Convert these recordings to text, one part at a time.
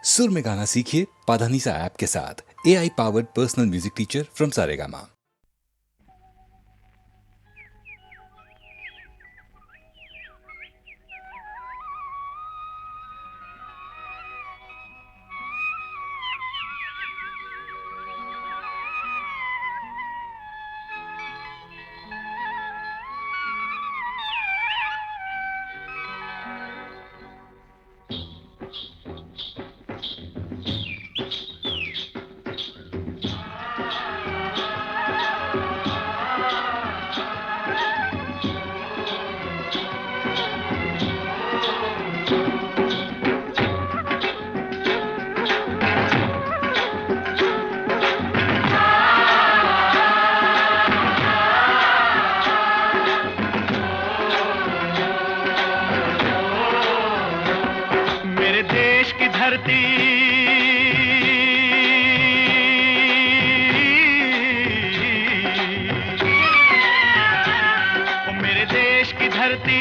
सुर में गाना सीखिए पाधानीसा ऐप के साथ। AI powered personal music teacher from Saregama.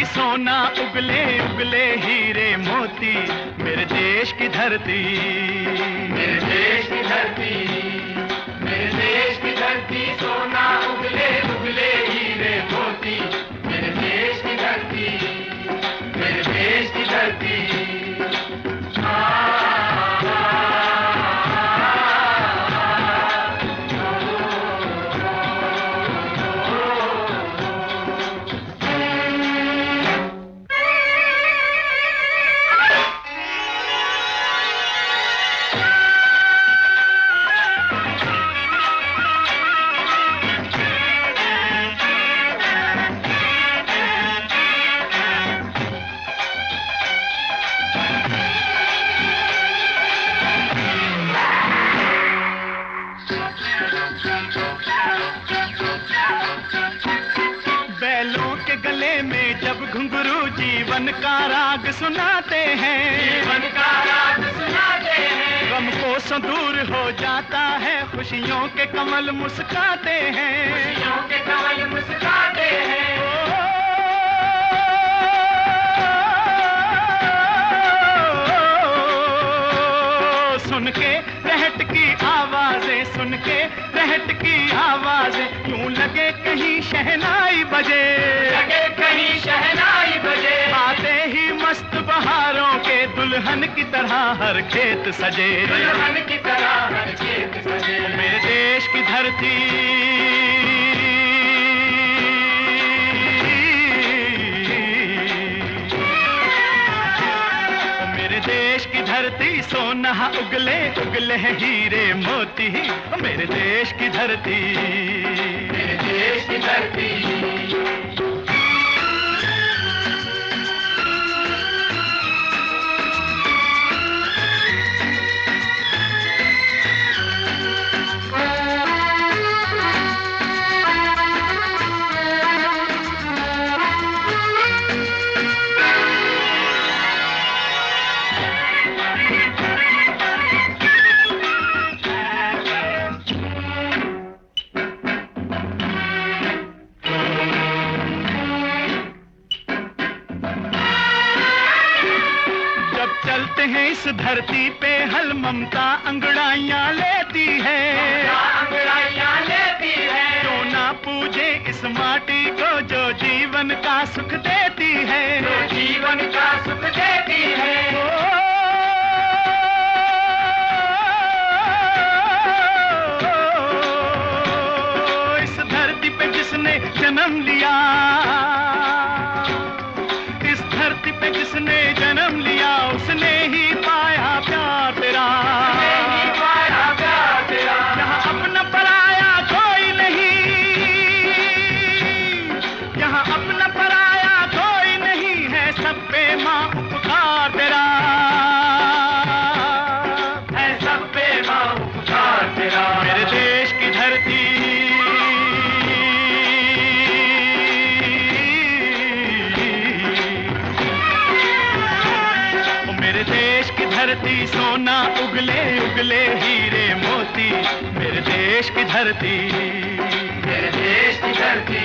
सोना उगले उगले हीरे मोती, मेरे देश की धरती, मेरे देश की धरती, मेरे देश की धरती, सोना उगले उगले हीरे मोती, मेरे देश की धरती, मेरे देश की धरती। बैलों के गले में जब घुंघरू जीवन का राग सुनाते हैं, जीवन का राग सुनाते हैं, गम को दूर हो जाता है, खुशियों के कमल मुस्काते हैं, खुशियों के कमल मुस्काते हैं। सुन के रहट की आवाजें, सुन के रहट की आवाजें, यूं लगे कहीं शहनाई बजे, लगे कहीं शहनाई बजे। आते ही मस्त बहारों के दुल्हन की तरह हर खेत सजे, दुल्हन की तरह हर खेत सजे। मेरे देश की धरती, देश की धरती, सोना उगले उगले हीरे मोती, मेरे देश की धरती, मेरे देश की धरती। चलते हैं इस धरती पे हल, ममता अंगड़ाइयां लेती है, अंगड़ाइयां लेती है। जो ना पूजे इस माटी को, जो जीवन का सुख देती है, जो जीवन का सुख देती है। इस धरती पे जिसने जन्म लिया, इस धरती पे जिसने जन्म लिया, उसने ही पाया प्यार तेरा, ही पाया प्यार तेरा। यहाँ अपना पराया कोई नहीं, यहाँ अपना पराया कोई नहीं है, सब पे माँ उपकार तेरा, है सब पे माँ उपकार तेरा। मेरे देश की धरती, धरती, सोना उगले उगले हीरे मोती, मेरे देश की धरती, मेरे देश की धरती।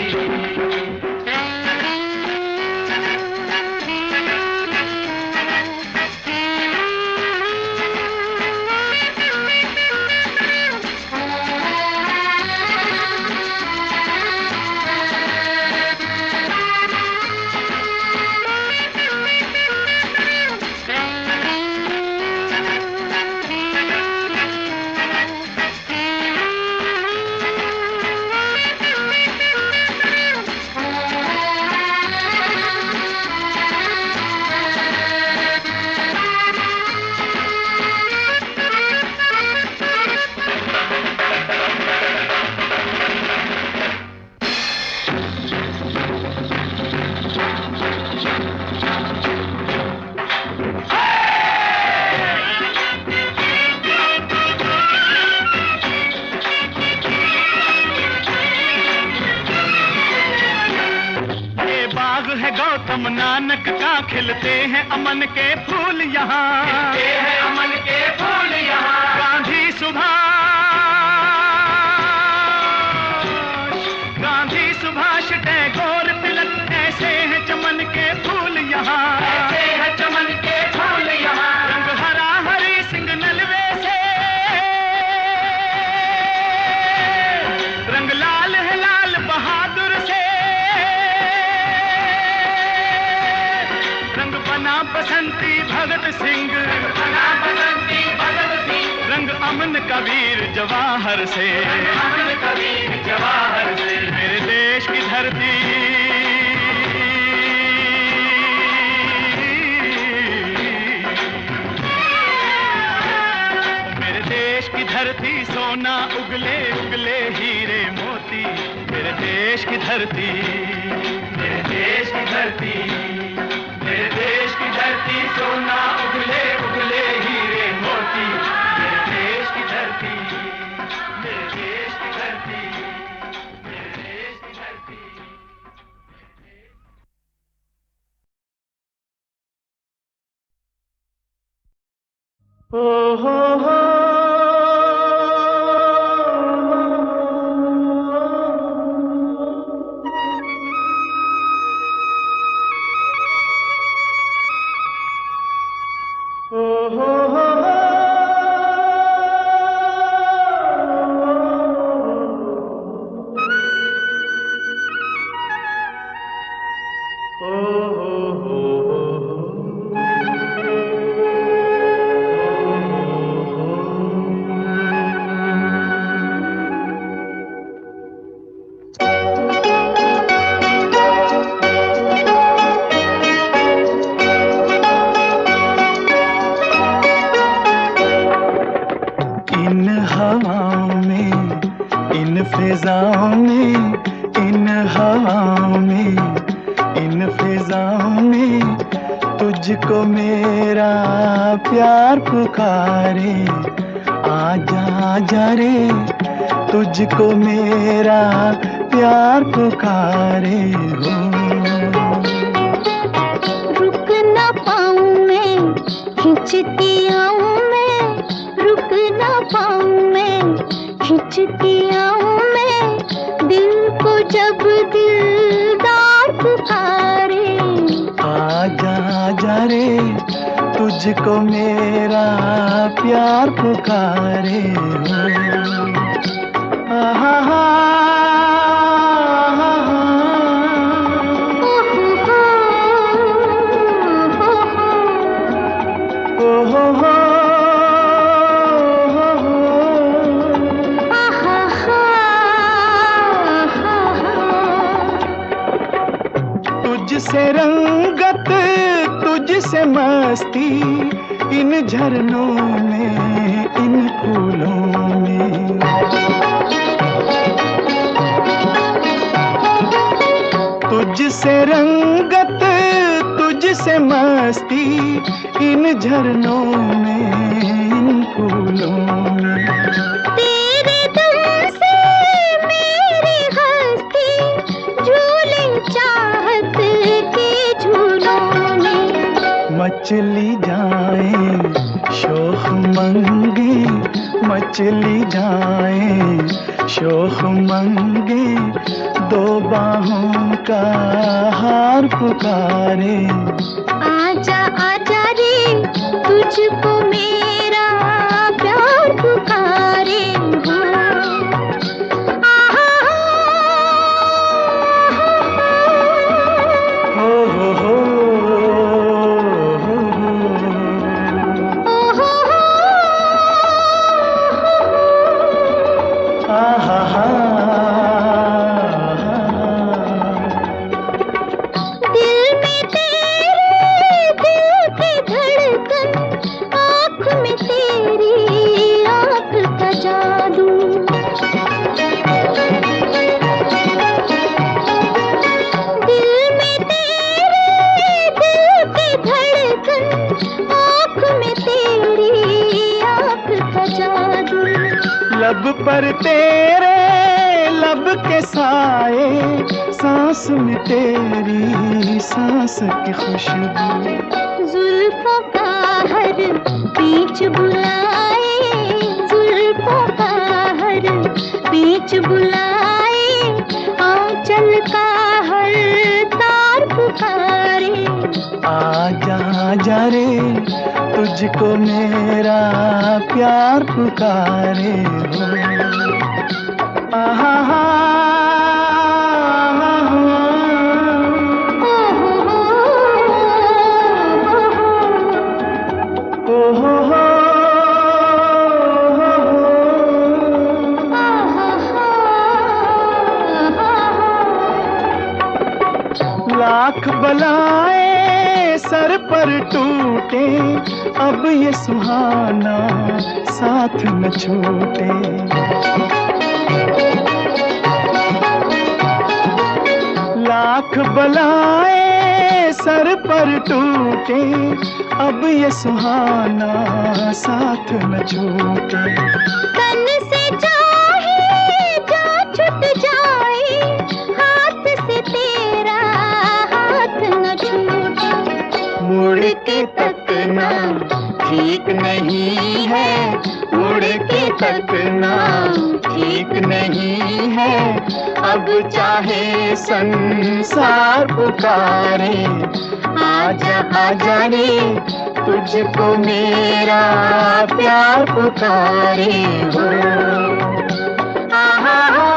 गुम नानक का खिलते हैं अमन के फूल यहाँ, खिलते हैं अमन के फूल यहाँ। गांधी सुभाष टैगोर तिलक, ऐसे हैं चमन के फूल यहाँ, ऐसे हैं चमन के फूल यहाँ। रंग हरा हरी सिंह नलवे से, रंग लाल है लाल बहादुर से, रंग बना बसंती भगत सिंह, बना बसंती भगत सिंह। रंग अमन कबीर जवाहर से, अमन कबीर जवाहर से। मेरे देश की धरती, मेरे देश की धरती सोना उगले उगले हीरे मोती। मेरे देश की धरती, मेरे देश की धरती, मेरे देश की धरती सोना उगले उगले हीरे मोती। मेरे देश की धरती, मेरे देश की धरती, मेरे देश की धरती। ओ हो तुझको मेरा प्यार पुकारे, आजा आजा रे, तुझको मेरा प्यार पुकारे हो। रुक ना पाऊं मैं, खिंचती आऊं मैं, रुक ना पाऊं मैं, खिंचती आऊं मैं, दिल को जब दिलदार पुकारे। आजा आजा रे, तुझको मेरा प्यार पुकारे हो। आहा हा, तुझसे रंगत, तुझसे मस्ती, इन झरनों में, इन फूलों में। तुझसे रंगत, तुझसे मस्ती, इन झरनों में, इन फूलों में। तेरे दम से मेरी हस्ती झूले चाहत के झूलों में। मचली जाए शोख मंगे, मचली जाए शोख मंगे, दो बाहों का हार पुकारे। आजा आजा रे, तुझको मेरा प्यार पुकारे हो। लब पर तेरे लब के साए, सांस में तेरी सांस की खुशबू, जुल्फों का हर बीच बुलाए, जुल्फों का हर बीच बुलाए, आंचल का हर तार पुकारे। आजा आजा रे तुझको मेरा प्यार पुकारे हो। आहा हा लाख बलाएं सर पर टूटे, अब ये सुहाना साथ न छूटे। लाख बलाएं सर पर टूटे, अब ये सुहाना साथ न छूटे। तन से चाहे जो छूट जाए, हाथ से तेरा हाथ न छूटे। मुड़ के तकना ठीक नहीं है, मुड़ के तकना ठीक नहीं है, अब चाहे संसार पुकारे। आजा आजा रे तुझको मेरा प्यार पुकारे हो। आहा हा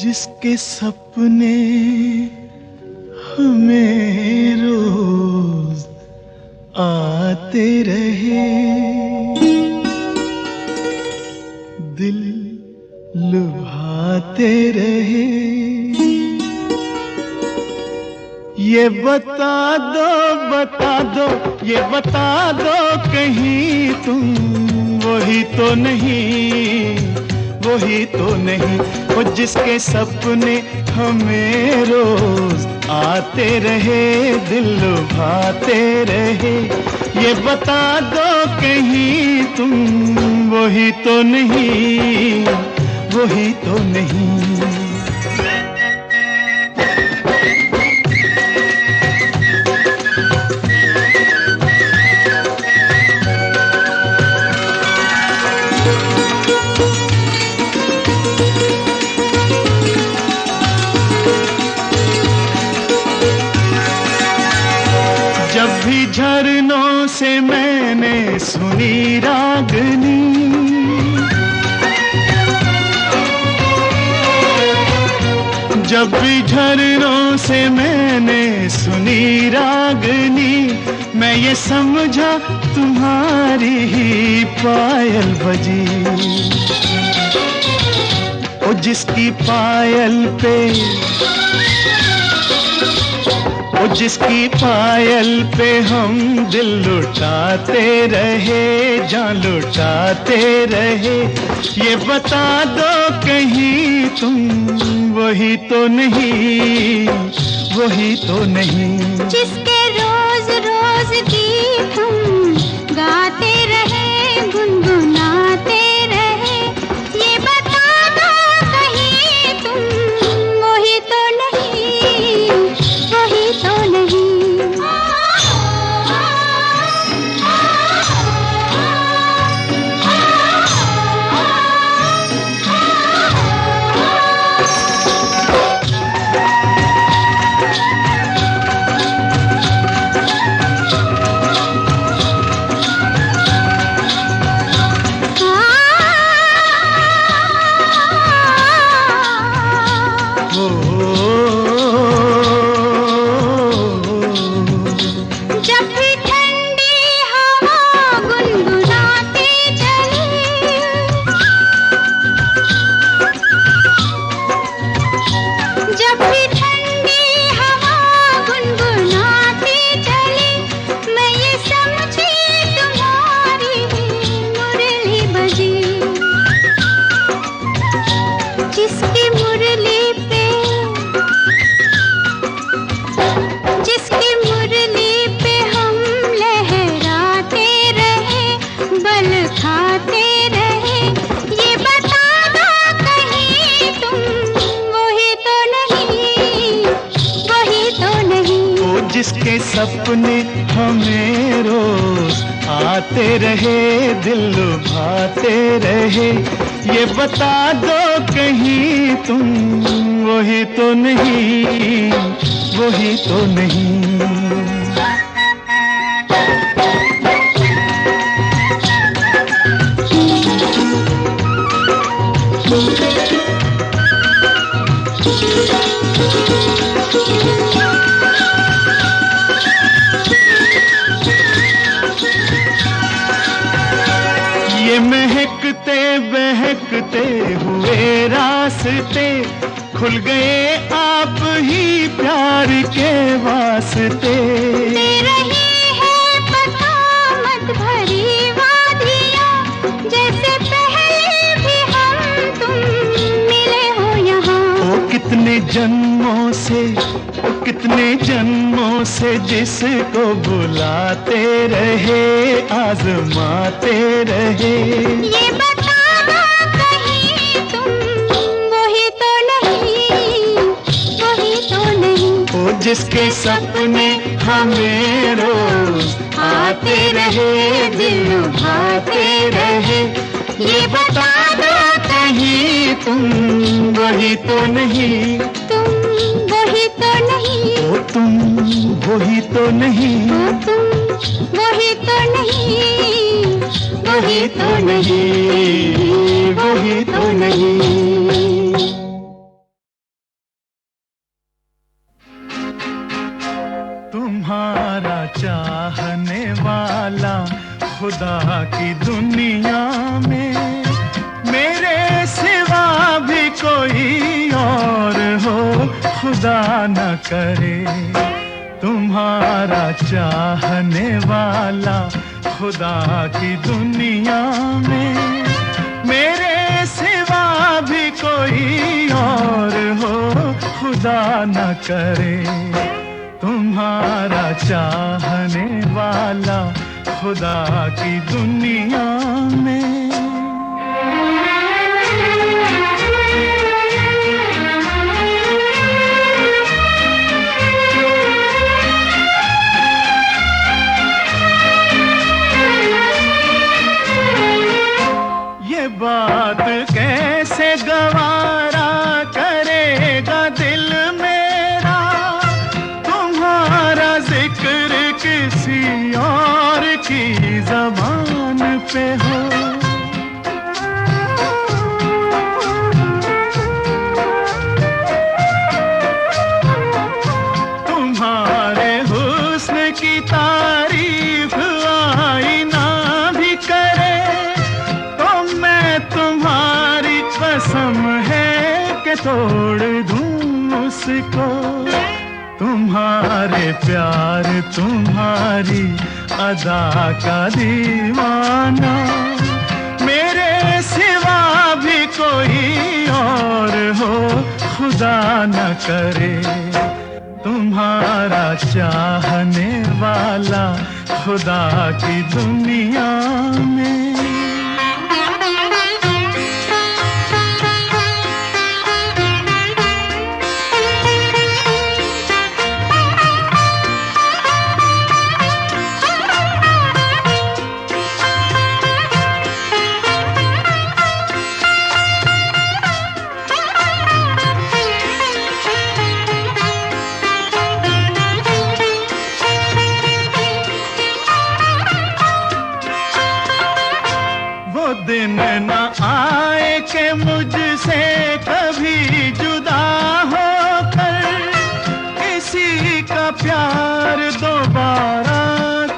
जिसके सपने हमें रोज आते रहे, दिल लुभाते रहे। ये बता दो, ये बता दो कहीं तुम वही तो नहीं, वही तो नहीं। वो जिसके सपने हमें रोज आते रहे, दिल लुभाते रहे। ये बता दो कहीं तुम वही तो नहीं, वही तो नहीं। जब भी झरनों से मैंने सुनी रागनी, जब भी झरनों से मैंने सुनी रागनी, मैं ये समझा तुम्हारी ही पायल बजी। ओ जिसकी पायल पे, ओ जिसकी पायल पे हम दिल लुटाते रहे, जान लुटाते रहे। ये बता दो कहीं तुम वही तो नहीं, वही तो नहीं। जिसके रोज रोज गीत तुम गाते रहे, गुनगुनाते रहे। ये बता दो कहीं तुम वही तो नहीं, वही तो नहीं। जिसके सपने हमें रोज आते रहे, दिल लुभाते रहे, ये बता दो कहीं तुम वही तो नहीं, वही तो नहीं। ये महकते बहकते हुए रास्ते खुल गए आप ही प्यार के वास्ते। दे रही है बसामत भरी वादियाँ, जैसे पहले भी हम तुम मिले हो यहाँ। ओ कितने जन्मों से, ओ कितने जन्मों से जिसको बुलाते रहे, आजमाते रहे। ये बता दो कहीं तुम वही तो नहीं, वही तो नहीं। ओ जिसके सपने हमें रोज आते रहे, दिल लुभाते रहे, ये बता दो कहीं तुम वही तो नहीं, तुम वही तो नहीं, ओ तुम वही तो नहीं, ओ तुम वही तो नहीं, वही तो नहीं, वही तो नहीं। तुम्हारा चाहने वाला खुदा की दुनिया में मेरे सिवा भी कोई और हो, खुदा न करे। तुम्हारा चाहने वाला खुदा की दुनिया में मेरे सिवा भी कोई और हो, खुदा न करे। तुम्हारा चाहने वाला खुदा की दुनिया में। ये बात कैसे गवारा करेगा दिल मेरा, तुम्हारा जिक्र किसी और की ज़बान पे हो। तुम्हारे हुस्न की तारीफ आईना भी करे तो मैं तुम्हारी कसम है कि तोड़ दूं उसको। तुम्हारे प्यार तुम्हारी अदा का दीवाना मेरे सिवा भी कोई और हो, खुदा न करे। तुम्हारा चाहने वाला खुदा की दुनिया में। दिन न आए कि मुझसे कभी जुदा होकर किसी का प्यार दोबारा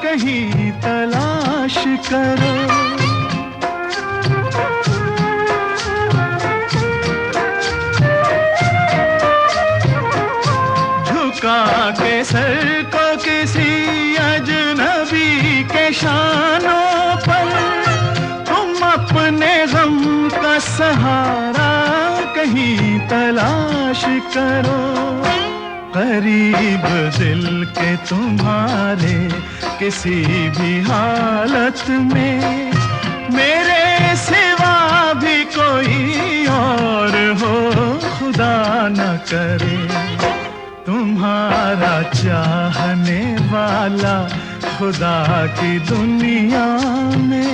कहीं तलाश करो। झुका के सर को किसी अजनबी के शानों पर अपने गम का सहारा कहीं तलाश करो। करीब दिल के तुम्हारे किसी भी हालत में मेरे सिवा भी कोई और हो, खुदा न करे। तुम्हारा चाहने वाला खुदा की दुनिया में।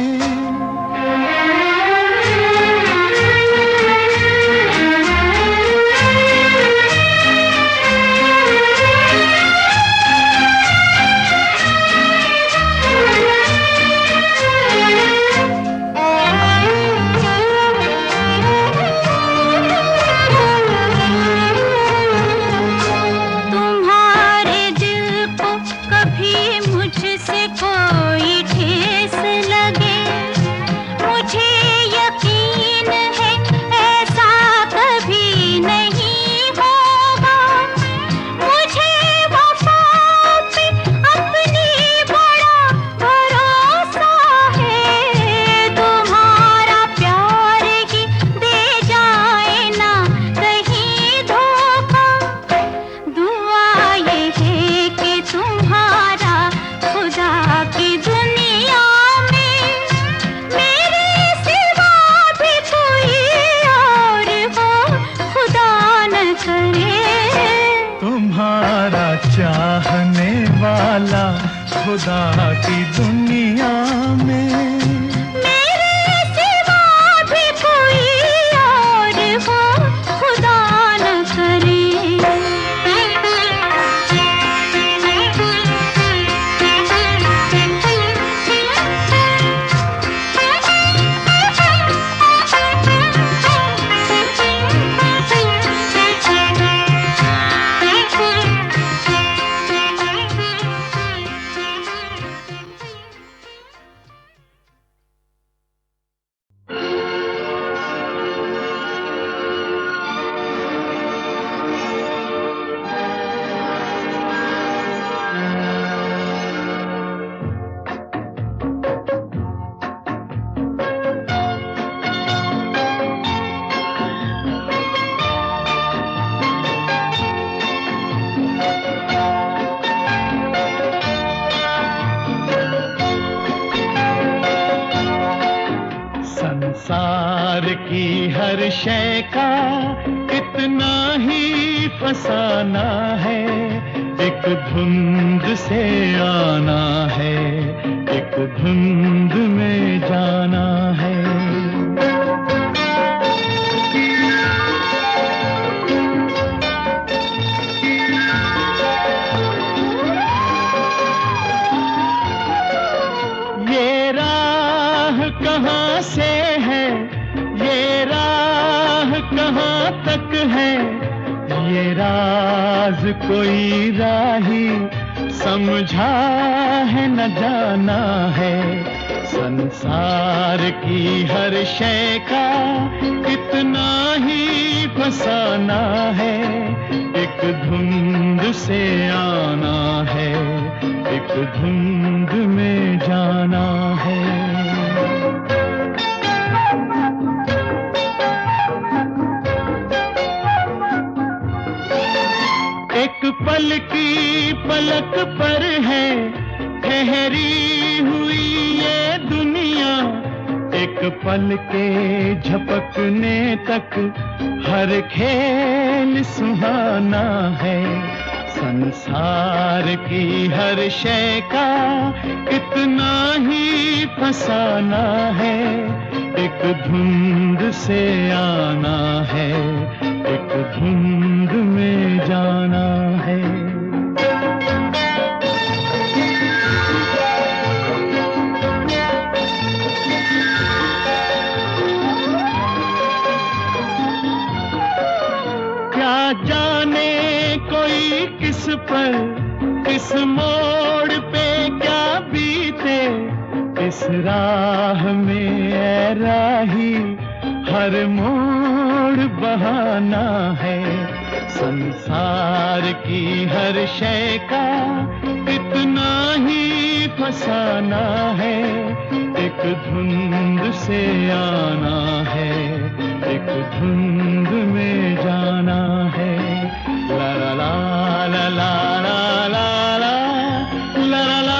चाहने वाला खुदा की दुनिया में मेरे सिवा भी कोई और हो खुदा न करे। संसार की हर शय का इतना ही फसाना है, एक धुंध से आना है, एक धुंध में जाना है। ये राह कहाँ से है, ये राह कहाँ तक है, ये राज कोई राही समझा है न जाना है। संसार की हर शय का इतना ही फसाना है, एक धुंध से आना है, एक धुंध में जाना है। एक पल की पलक पर है ठहरी हुई ये दुनिया, एक पल के झपकने तक हर खेल सुहाना है। संसार की हर शय का इतना ही फसाना है, एक धुंध से आना है, एक धुंध में जाना है। क्या जाने कोई किस पर, किस मोड़ पे क्या बीते, इस राह में ऐ राही हर मोड़ बहाना है। संसार की हर शय का इतना ही फसाना है, एक धुंध से आना है, एक धुंध में जाना है। ला ला ला ला ला ला ला ला ला ला